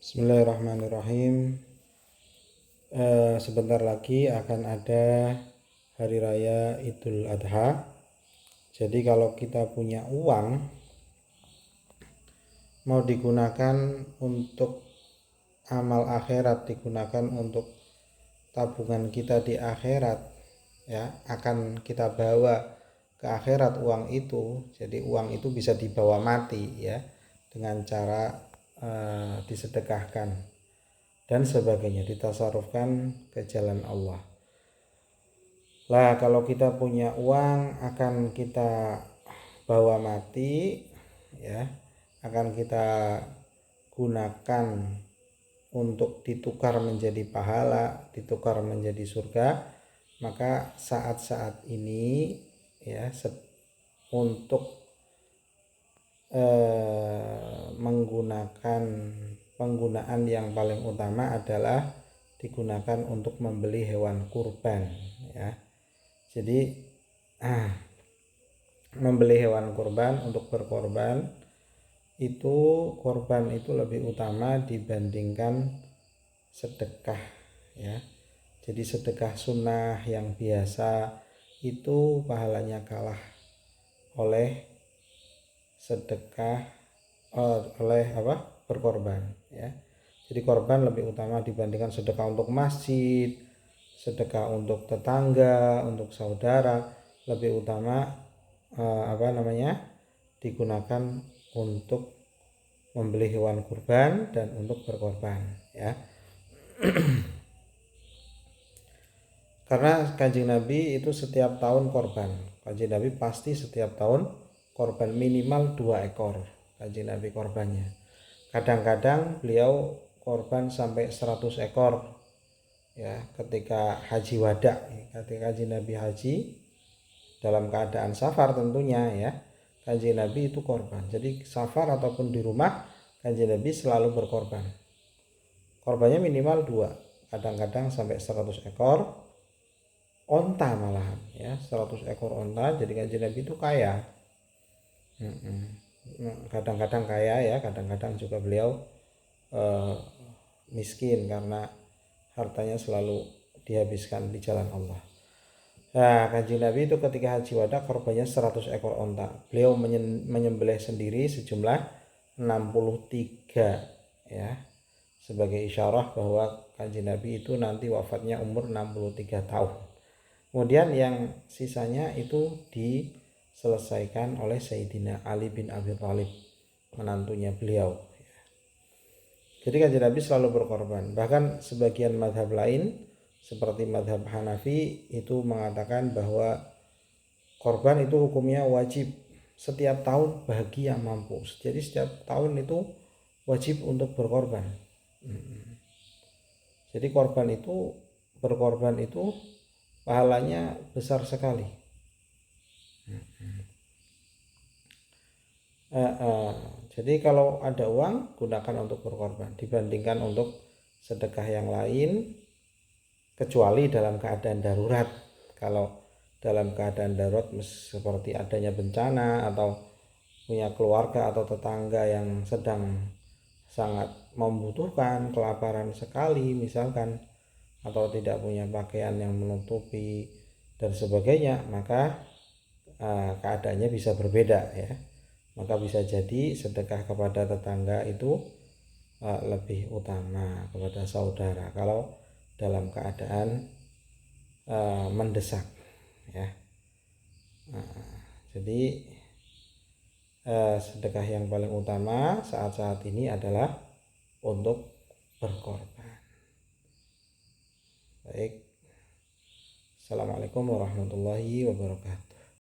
Bismillahirrahmanirrahim. Sebentar lagi akan ada hari raya Idul Adha. Jadi kalau kita punya uang mau digunakan untuk amal akhirat, digunakan untuk tabungan kita di akhirat, ya, akan kita bawa ke akhirat uang itu. Jadi uang itu bisa dibawa mati, ya, dengan cara disedekahkan dan sebagainya, ditasarufkan ke jalan Allah. Lah kalau kita punya uang akan kita bawa mati, ya, akan kita gunakan untuk ditukar menjadi pahala, ditukar menjadi surga. Maka saat-saat ini, ya, untuk menggunakan penggunaan yang paling utama adalah digunakan untuk membeli hewan kurban, ya. Jadi membeli hewan kurban untuk berkorban itu, korban itu lebih utama dibandingkan sedekah, ya. Jadi sedekah sunnah yang biasa itu pahalanya kalah oleh sedekah berkorban, ya. Jadi korban lebih utama dibandingkan sedekah untuk masjid, sedekah untuk tetangga, untuk saudara. Lebih utama digunakan untuk membeli hewan kurban dan untuk berkorban, ya. Karena Kanjeng Nabi itu setiap tahun korban. Kanjeng Nabi pasti setiap tahun korban, minimal 2 ekor Kanjeng Nabi korbannya. Kadang-kadang beliau korban sampai 100 ekor, ya, ketika haji wada, ketika Kanjeng Nabi haji dalam keadaan safar tentunya, ya. Kanjeng Nabi itu korban. Jadi safar ataupun di rumah Kanjeng Nabi selalu berkorban. Korbannya minimal 2, kadang-kadang sampai 100 ekor onta malahan, ya, 100 ekor onta. Jadi Kanjeng Nabi itu kaya. Kadang-kadang kaya, ya, kadang-kadang juga beliau miskin karena hartanya selalu dihabiskan di jalan Allah. Nah, Kanjeng Nabi itu ketika haji wada korbannya 100 ekor onta. Beliau menyembelih sendiri sejumlah 63, ya, sebagai isyarah bahwa Kanjeng Nabi itu nanti wafatnya umur 63 tahun. Kemudian yang sisanya itu diselesaikan oleh Sayyidina Ali bin Abi Thalib, menantunya beliau. Jadi Kanjeng Nabi selalu berkorban. Bahkan sebagian mazhab lain seperti mazhab Hanafi itu mengatakan bahwa korban itu hukumnya wajib setiap tahun bagi yang mampu. Jadi setiap tahun itu wajib untuk berkorban. Jadi berkorban itu pahalanya besar sekali. Jadi kalau ada uang gunakan untuk berkorban dibandingkan untuk sedekah yang lain, kecuali dalam keadaan darurat. Kalau dalam keadaan darurat seperti adanya bencana atau punya keluarga atau tetangga yang sedang sangat membutuhkan, kelaparan sekali misalkan, atau tidak punya pakaian yang menutupi dan sebagainya, maka keadaannya bisa berbeda, ya. Maka bisa jadi sedekah kepada tetangga itu lebih utama, kepada saudara, kalau dalam keadaan mendesak, ya. Jadi sedekah yang paling utama saat-saat ini adalah untuk berkorban. Baik. Assalamualaikum warahmatullahi wabarakatuh.